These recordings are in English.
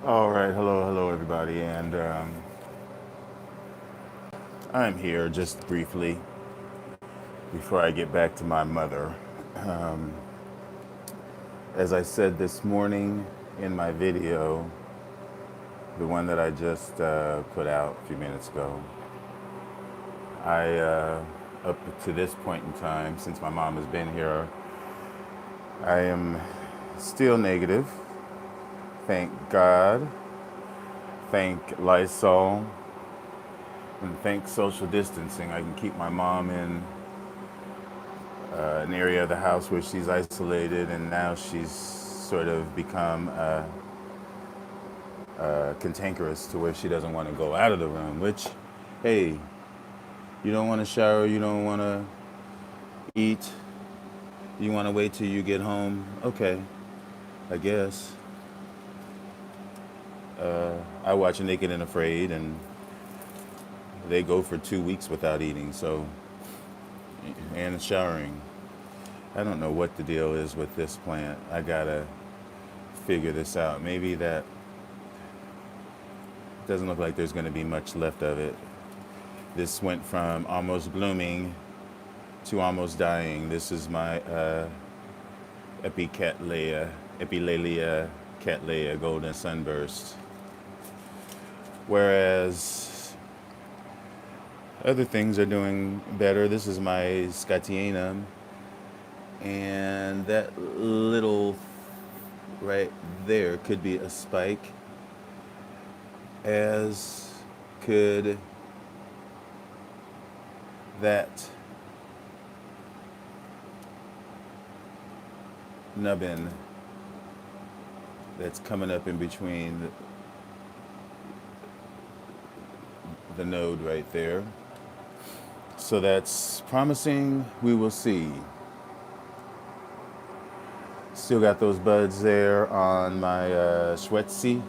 All right, hello everybody, and I'm here just briefly before I get back to my mother. As I said this morning in my video, the one that I just put out a few minutes ago, up to this point in time, since my mom has been here, I am still negative. Thank God. Thank Lysol. And thank social distancing. I can keep my mom in an area of the house where she's isolated, and now she's sort of become cantankerous to where she doesn't want to go out of the room. Which, hey, you don't want to shower, you don't want to eat, you want to wait till you get home. Okay, I guess. I watch Naked and Afraid, and they go for 2 weeks without eating, so, and showering. I don't know what the deal is with this plant. I gotta figure this out. Maybe that doesn't look like there's going to be much left of it. This went from almost blooming to almost dying. This is my Epilalia cattleya golden sunburst. Whereas other things are doing better. This is my Scotianum, and that little right there could be a spike, as could that nubbin that's coming up in between the node right there. So that's promising. We will see. Still got those buds there on my Schwetzi.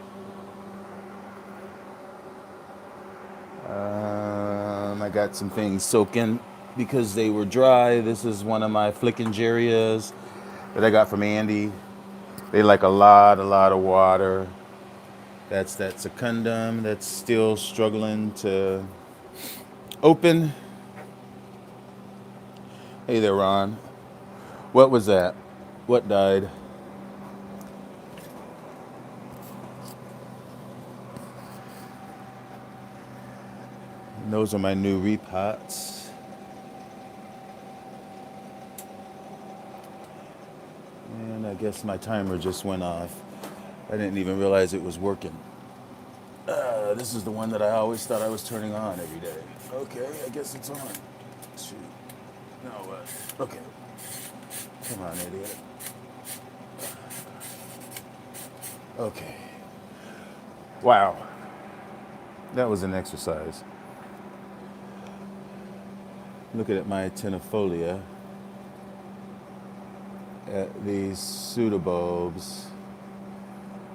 I got some things soaking because they were dry. This is one of my Flickingerias that I got from Andy. They like a lot of water. That's that secundum that's still struggling to open. Hey there, Ron. What was that? What died? And those are my new repots. And I guess my timer just went off. I didn't even realize it was working. This is the one that I always thought I was turning on every day. Okay, I guess it's on. Shoot. No, what? Okay. Come on, idiot. Okay. Wow. That was an exercise. Looking at my tenifolia, at these pseudobulbs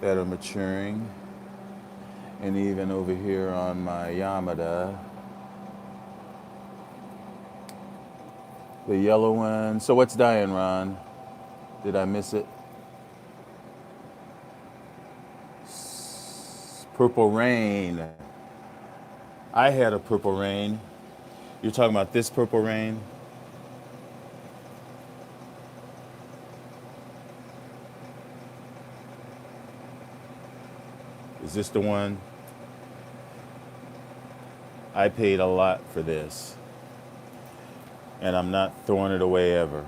that are maturing, and even over here on my Yamada, the yellow one. So what's dying, Ron? Did I miss it? Purple rain. I had a purple rain. You're talking about this purple rain? Is this the one? I paid a lot for this, and I'm not throwing it away ever.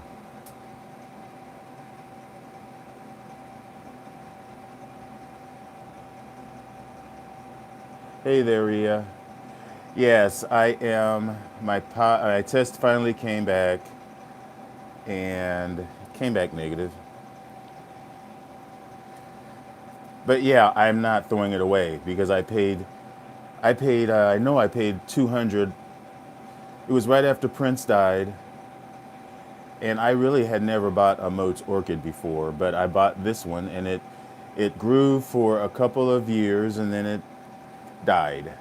Hey there, Ria. Yes, I am. My test finally came back, and came back negative. But yeah, I'm not throwing it away because I paid. I know I paid 200. It was right after Prince died, and I really had never bought a Moat's orchid before, but I bought this one, and it grew for a couple of years, and then it died.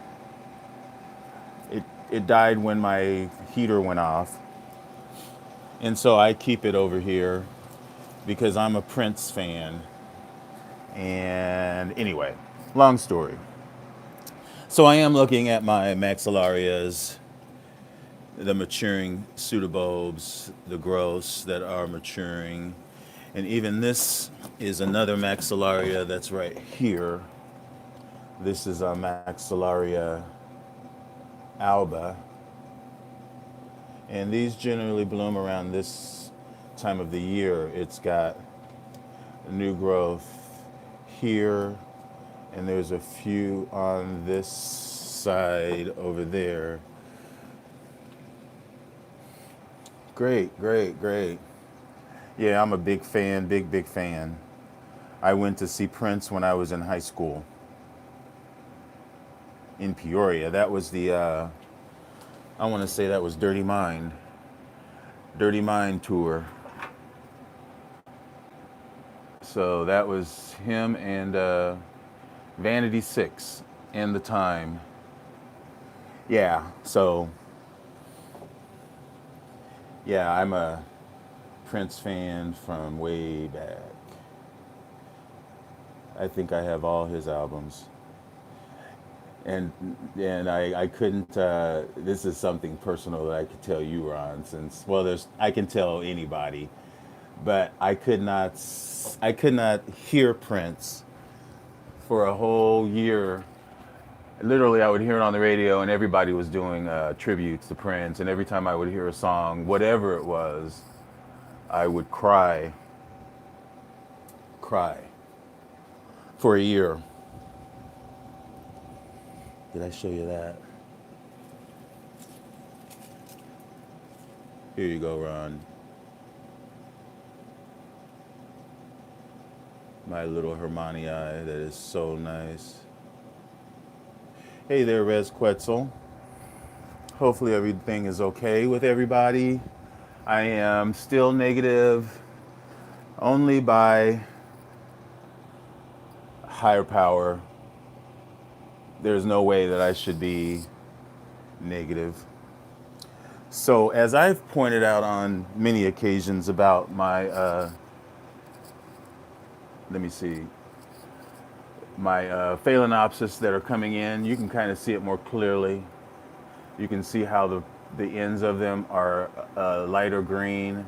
It died when my heater went off, and so I keep it over here because I'm a Prince fan. And anyway, Long story. So I am looking at my maxillarias, the maturing pseudobulbs, the growths that are maturing. And even this is another maxillaria that's right here. This is a maxillaria alba. And these generally bloom around this time of the year. It's got new growth here, and there's a few on this side over there. Great, great, great. Yeah, I'm a big fan, big fan. I went to see Prince when I was in high school in Peoria. That was I want to say that was Dirty Mind tour. So that was him and Vanity Six and the Time. Yeah, so yeah, I'm a Prince fan from way back. I think I have all his albums. And I couldn't this is something personal that I could tell you, Ron, since well there's I can tell anybody, but I could not hear Prince for a whole year. Literally, I would hear it on the radio, and everybody was doing tributes to Prince. And every time I would hear a song, whatever it was, I would cry for a year. Did I show you that? Here you go, Ron. My little Hermione eye, that is so nice. Hey there, Rez Quetzal. Hopefully everything is okay with everybody. I am still negative only by higher power. There's no way that I should be negative. So, as I've pointed out on many occasions about my, let me see, my phalaenopsis that are coming in, you can kind of see it more clearly. You can see how the ends of them are lighter green,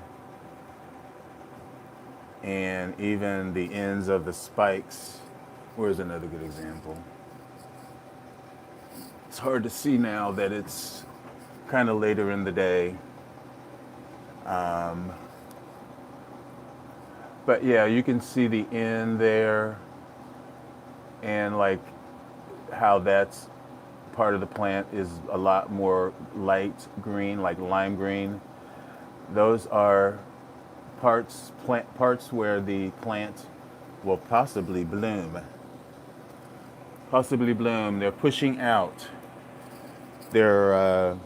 and even the ends of the spikes. Where's another good example? It's hard to see now that it's kind of later in the day. But yeah, you can see the end there, and like how that's part of the plant is a lot more light green, like lime green. Those are parts where the plant will possibly bloom. Possibly bloom. They're pushing out their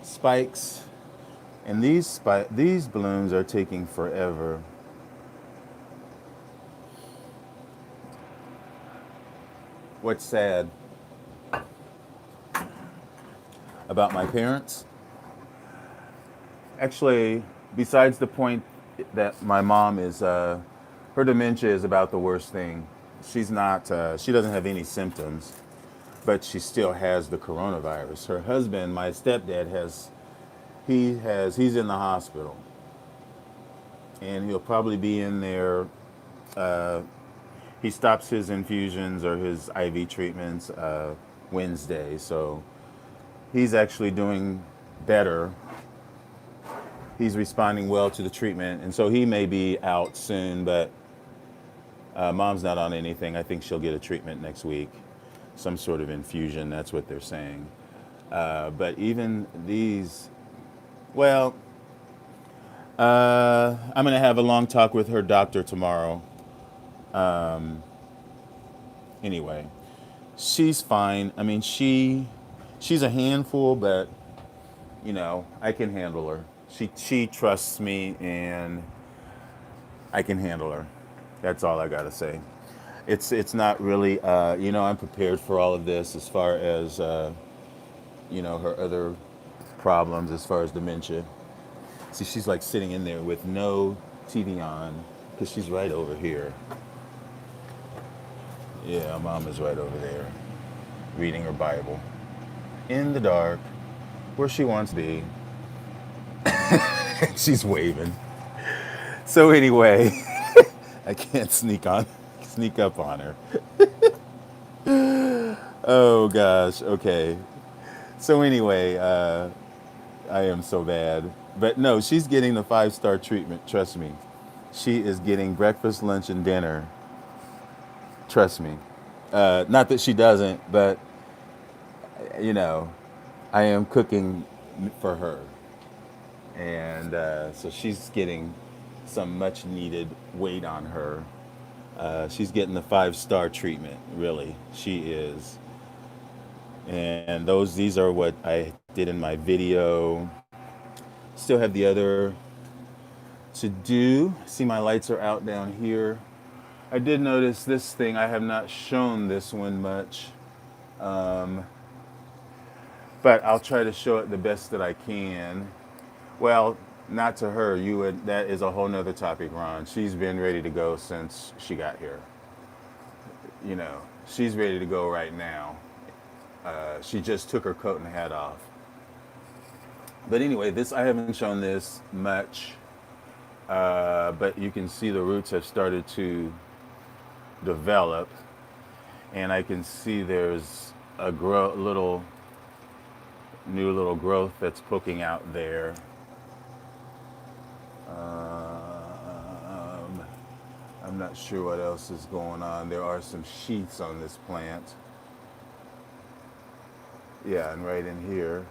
spikes, and these blooms are taking forever. What's sad about my parents? Actually, besides the point that my mom is, her dementia is about the worst thing. She's not, she doesn't have any symptoms, but she still has the coronavirus. Her husband, my stepdad, he's in the hospital, and he'll probably be in there. He stops his infusions or his IV treatments Wednesday, so he's actually doing better. He's responding well to the treatment, and so he may be out soon, but mom's not on anything. I think she'll get a treatment next week, some sort of infusion, that's what they're saying. But even these, well, I'm going to have a long talk with her doctor tomorrow. Anyway, she's fine. I mean, she's a handful, but you know, I can handle her. She trusts me, and I can handle her. That's all I gotta say. It's not really, you know, I'm prepared for all of this as far as, you know, her other problems as far as dementia. See, she's like sitting in there with no TV on because she's right over here. Yeah, mom is right over there reading her Bible in the dark where she wants to be. She's waving. So anyway, I can't sneak up on her. Oh gosh. Okay. So anyway, I am so bad, but no, she's getting the 5-star treatment. Trust me, she is getting breakfast, lunch, and dinner. Trust me. Not that she doesn't, but you know, I am cooking for her, and so she's getting some much needed weight on her. She's getting the 5-star treatment. Really, she is. And these are what I did in my video. Still have the other to do. See, my lights are out down here. I did notice this thing. I have not shown this one much, but I'll try to show it the best that I can. Well, not to her. You would. That is a whole nother topic, Ron. She's been ready to go since she got here. You know, she's ready to go right now. She just took her coat and hat off. But anyway, this I haven't shown this much, but you can see the roots have started to develop, and I can see there's a new little growth that's poking out there. I'm not sure what else is going on. There are some sheaths on this plant. Yeah, and right in here.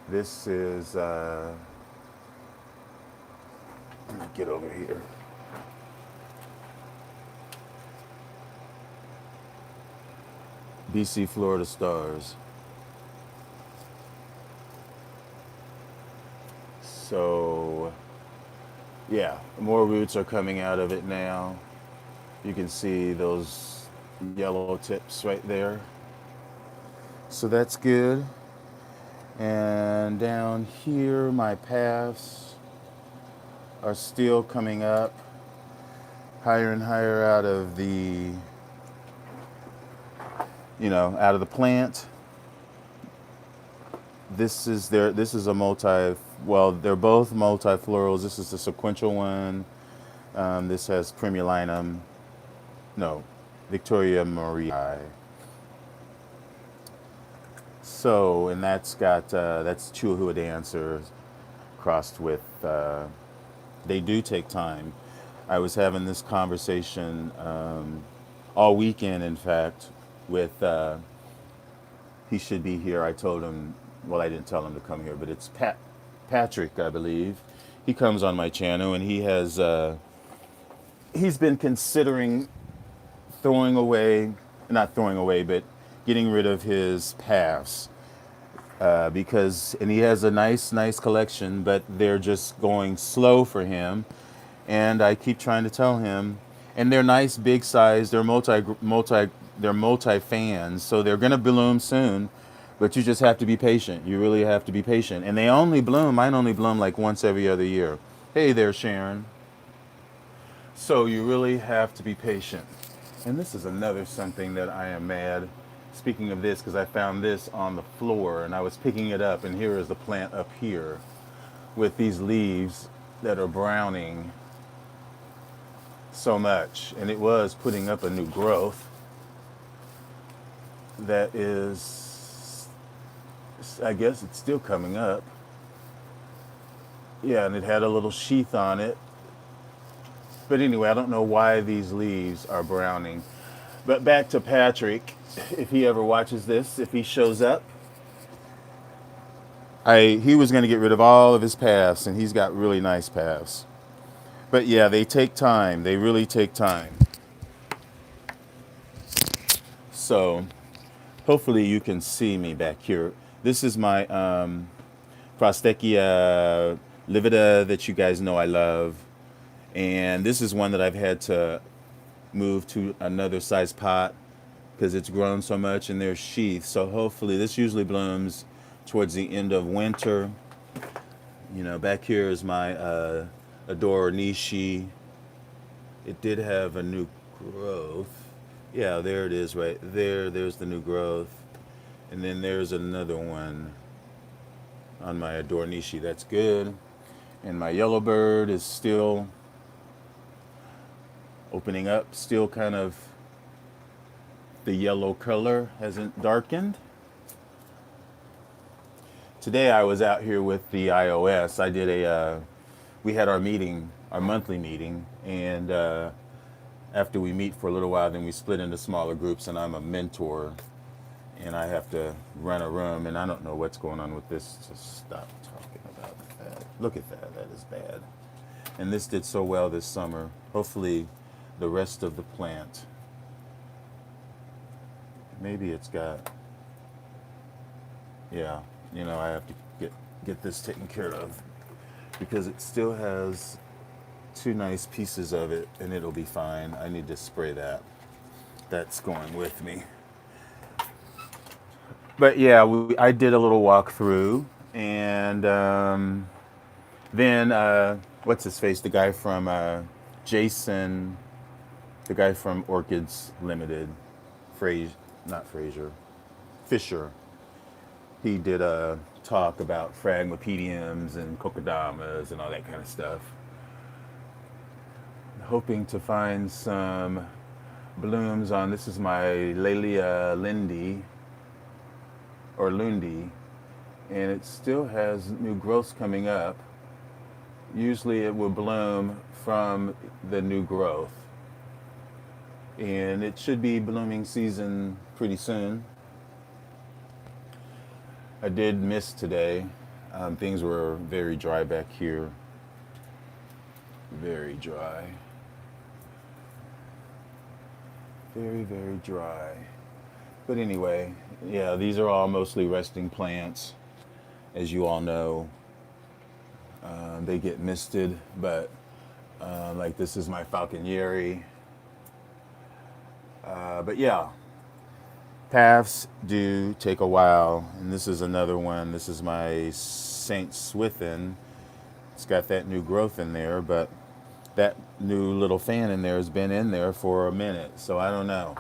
This is, let me get over here. BC Florida Stars. So, yeah, more roots are coming out of it now. You can see those yellow tips right there. So that's good. And down here, my paths are still coming up higher and higher out of out of the plant. This is they're both multiflorals. This is the sequential one. This has Primulinum, no, Victoria Marie. So, and that's got, that's Chihuahua Dancer crossed with, they do take time. I was having this conversation all weekend, in fact, with, he should be here. I told him, well, I didn't tell him to come here, but it's Patrick, I believe. He comes on my channel, and he's been considering not throwing away, but getting rid of his paths. And he has a nice collection, but they're just going slow for him. And I keep trying to tell him, and they're nice, big size. They're multi fans, so they're gonna bloom soon. But you just have to be patient. You really have to be patient. And mine only bloom like once every other year. Hey there, Sharon. So you really have to be patient. And this is another something that I am mad. Speaking of this, because I found this on the floor and I was picking it up, and here is the plant up here with these leaves that are browning so much. And it was putting up a new growth that is, I guess it's still coming up. Yeah, and it had a little sheath on it. But anyway, I don't know why these leaves are browning. But back to Patrick, if he ever watches this, if he shows up, he was going to get rid of all of his paths, and he's got really nice paths. But yeah, they take time. They really take time. So hopefully you can see me back here. This is my Prostechia livida that you guys know I love. And this is one that I've had to move to another size pot because it's grown so much, and there's sheath. So hopefully this usually blooms towards the end of winter. Back here is my Adore Nishi. It did have a new growth. Yeah, there it is right there. There's the new growth. And then there's another one on my Adornishi. That's good. And my yellowbird is still opening up, still kind of the yellow color hasn't darkened. Today I was out here with the iOS. We had our meeting, our monthly meeting, and after we meet for a little while, then we split into smaller groups, and I'm a mentor, and I have to run a room, and I don't know what's going on with this. Just stop talking about that. Look at that. That is bad. And this did so well this summer. Hopefully the rest of the plant, maybe it's got, yeah, I have to get this taken care of because it still has two nice pieces of it, and it'll be fine. I need to spray that. That's going with me. But yeah, I did a little walkthrough, and then what's his face? The guy from Jason, the guy from Orchids Limited, not Fraser, Fisher. He did a talk about phragmopediums and kokodamas and all that kind of stuff. Hoping to find some blooms on, this is my Laelia Lindy, or Lundi, and it still has new growths coming up. Usually it will bloom from the new growth, and it should be blooming season pretty soon. I did miss today. Things were very dry back here. Very dry. Very, very dry. But anyway, yeah, these are all mostly resting plants, as you all know. They get misted, but like this is my falconieri. But yeah, paths do take a while, and this is another one. This is my Saint Swithin. It's got that new growth in there, but that new little fan in there has been in there for a minute, so I don't know.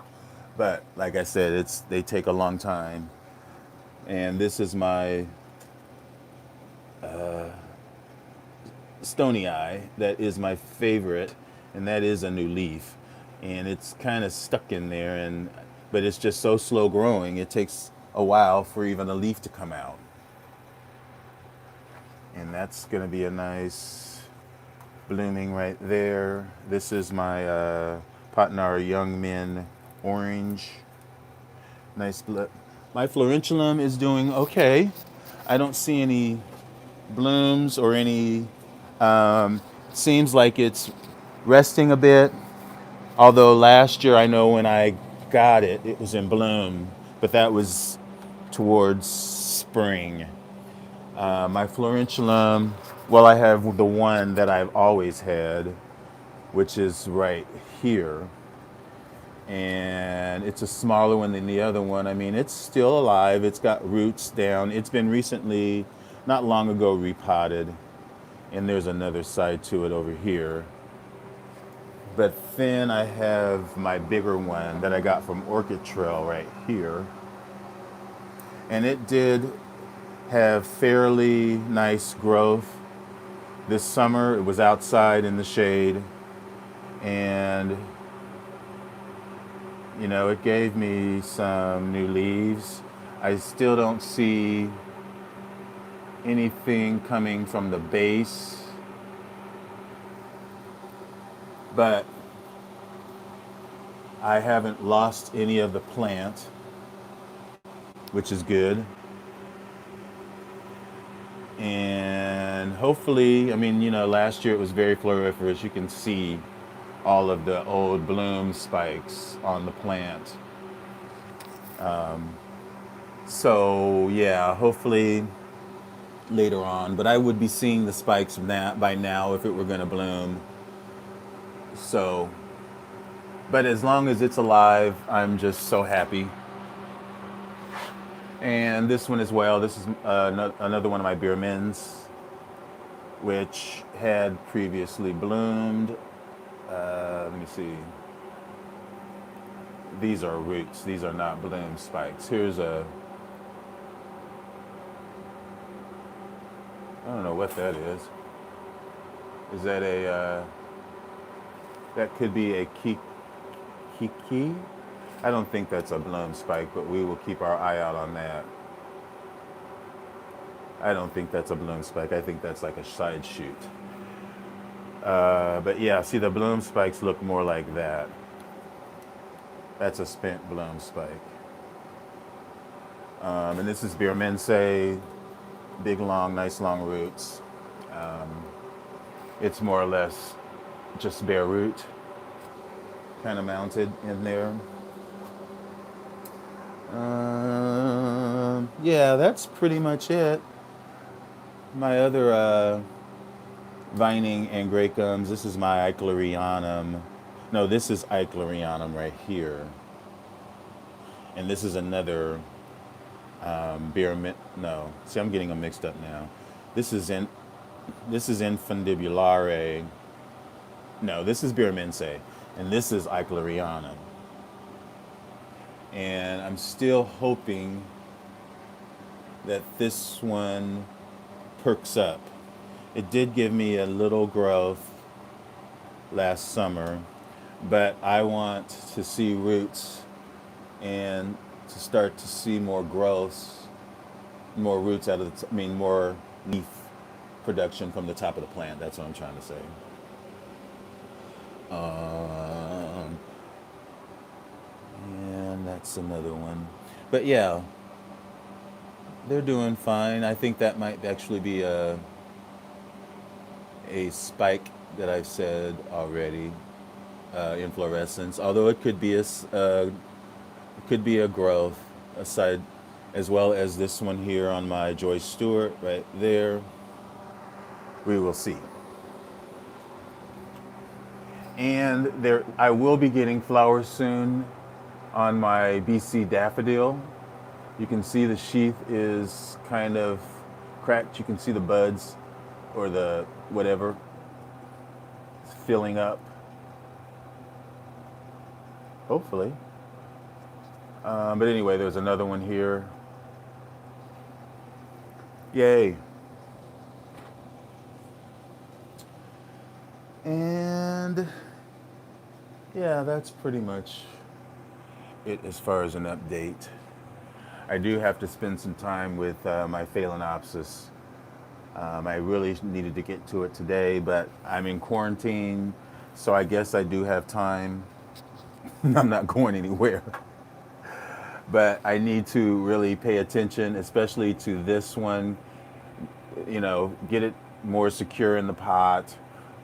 But like I said, they take a long time. And this is my Stony Eye. That is my favorite, and that is a new leaf. And it's kind of stuck in there, but it's just so slow growing. It takes a while for even a leaf to come out. And that's going to be a nice blooming right there. This is my Potnar Young Men Orange. Nice. My Florentulum is doing okay. I don't see any blooms or any, seems like it's resting a bit. Although last year, I know when I got it, it was in bloom, but that was towards spring. My Florentulum, well, I have the one that I've always had, which is right here. And it's a smaller one than the other one. I mean, it's still alive. It's got roots down. It's been recently, not long ago, repotted. And there's another side to it over here. But then I have my bigger one that I got from Orchid Trail right here. And it did have fairly nice growth this summer. It was outside in the shade, and it gave me some new leaves. I still don't see anything coming from the base, but I haven't lost any of the plant, which is good. And hopefully, I mean, last year it was very floriferous. You can see all of the old bloom spikes on the plant. So yeah, hopefully later on, but I would be seeing the spikes by now if it were going to bloom. So, but as long as it's alive, I'm just so happy. And this one as well. This is another one of my beer mins, which had previously bloomed. Let me see. these are roots. These are not bloom spikes. Here's a, I don't know what that is. Is that a, that could be a kiki? I don't think that's a bloom spike, but we will keep our eye out on that. I don't think that's a bloom spike. I think that's like a side shoot. But yeah, see, the bloom spikes look more like that. That's a spent bloom spike. And this is Beermense, big, long, nice, long roots. It's more or less just bare root, kind of mounted in there. Yeah, that's pretty much it. My other vining and gracums, this is my Eichlerianum. No, this is Eichlerianum right here. And this is another no. See, I'm getting them mixed up now. This is Infundibulare. No, this is Beermense. And this is Eichlerianum. And I'm still hoping that this one perks up. It did give me a little growth last summer, but I want to see roots and to start to see more growths, more roots out of the, more leaf production from the top of the plant. That's what I'm trying to say. And that's another one. But yeah, they're doing fine. I think that might actually be a spike that I've said already, inflorescence. Although it could be a growth aside, as well as this one here on my Joyce Stewart right there. We will see. And there, I will be getting flowers soon on my BC daffodil. You can see the sheath is kind of cracked. You can see the buds or the whatever filling up. Hopefully. But anyway, there's another one here. Yay. And yeah, that's pretty much it as far as an update. I do have to spend some time with my Phalaenopsis. I really needed to get to it today, but I'm in quarantine, so I guess I do have time. I'm not going anywhere. But I need to really pay attention, especially to this one. You know, get it more secure in the pot,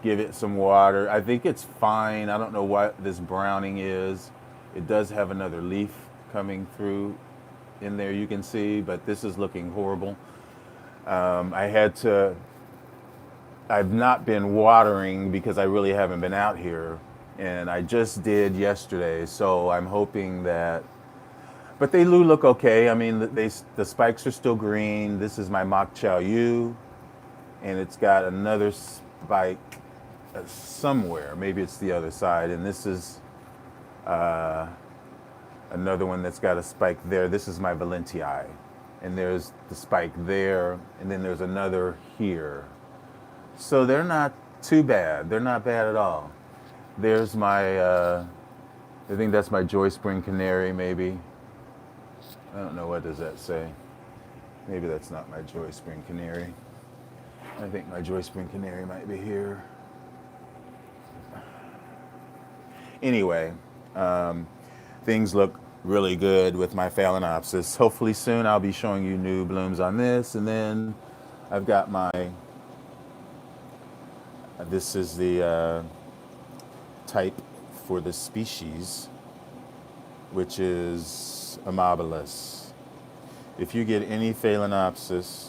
give it some water. I think it's fine. I don't know what this browning is. It does have another leaf coming through in there, you can see, but this is looking horrible. I've not been watering because I really haven't been out here, and I just did yesterday, so I'm hoping that, but they do look okay. I mean, the spikes are still green. This is my Mock Chow Yu, and it's got another spike somewhere. Maybe it's the other side, and this is another one that's got a spike there. This is my Valentii, and there's the spike there, and then there's another here. So they're not too bad. They're not bad at all. There's my, I think that's my Joy Spring Canary, maybe. I don't know, what does that say? Maybe that's not my Joy Spring Canary. I think my Joy Spring Canary might be here. Anyway, things look really good with my Phalaenopsis. Hopefully soon I'll be showing you new blooms on this. And then I've got my, this is the type for the species, which is Amabilis. If you get any Phalaenopsis,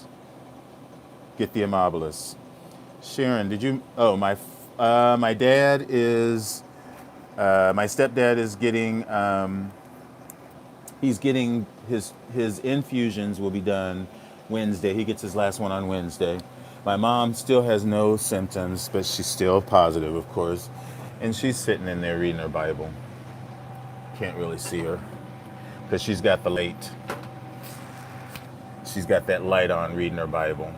get the Amabilis. Sharon, did you, oh, my dad is, my stepdad is getting, he's getting his infusions will be done Wednesday. He gets his last one on Wednesday. My mom still has no symptoms, but she's still positive, of course. And she's sitting in there reading her Bible. Can't really see her because she's got the light. She's got that light on reading her Bible.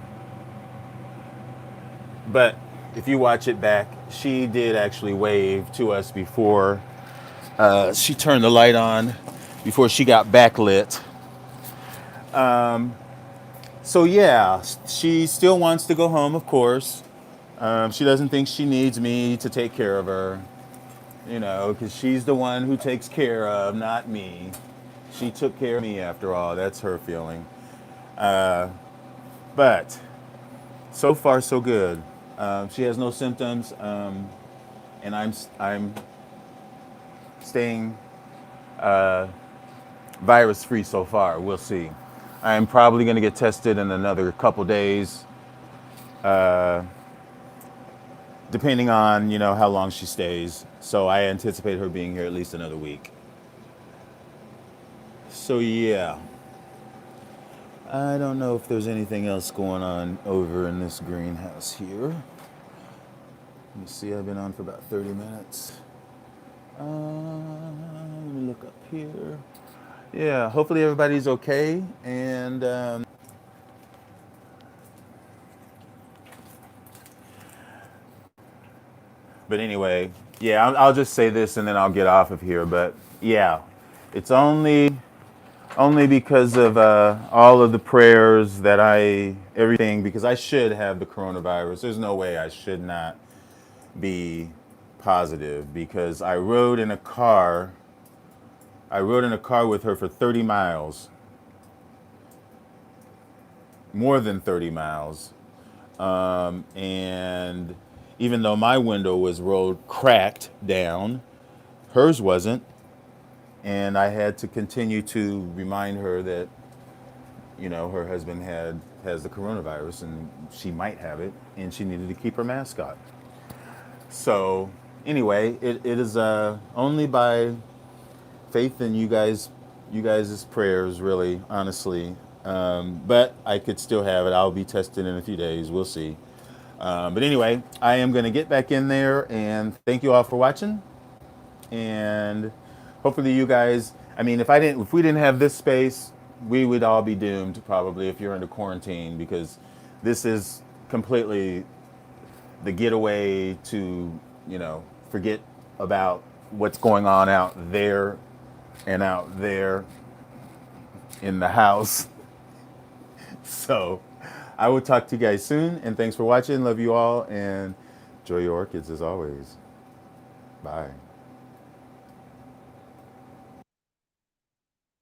But if you watch it back, she did actually wave to us before she turned the light on, before she got backlit. So yeah, she still wants to go home, of course. She doesn't think she needs me to take care of her, because she's the one who takes care of, not me. She took care of me after all. That's her feeling. But so far, so good. She has no symptoms, and I'm staying virus free so far. We'll see. I'm probably going to get tested in another couple days, depending on how long she stays. So I anticipate her being here at least another week. So yeah, I don't know if there's anything else going on over in this greenhouse here. Let me see. I've been on for about 30 minutes. Let me look up here. Yeah, hopefully everybody's okay. And but anyway, yeah, I'll just say this and then I'll get off of here. But yeah, it's only because of all of the prayers that everything, because I should have the coronavirus. There's no way I should not be positive, because I rode in a car with her for 30 miles, more than 30 miles. And even though my window was rolled cracked down, hers wasn't. And I had to continue to remind her that, her husband has the coronavirus and she might have it, and she needed to keep her mask on. So anyway, it is only by faith in you guys' prayers, really, honestly. But I could still have it. I'll be tested in a few days. We'll see. But anyway, I am going to get back in there, and thank you all for watching. And hopefully you guys, if we didn't have this space, we would all be doomed probably if you're into quarantine, because this is completely the getaway to, forget about what's going on out there and out there in the house. So I will talk to you guys soon, and thanks for watching. Love you all, and enjoy your orchids as always. Bye.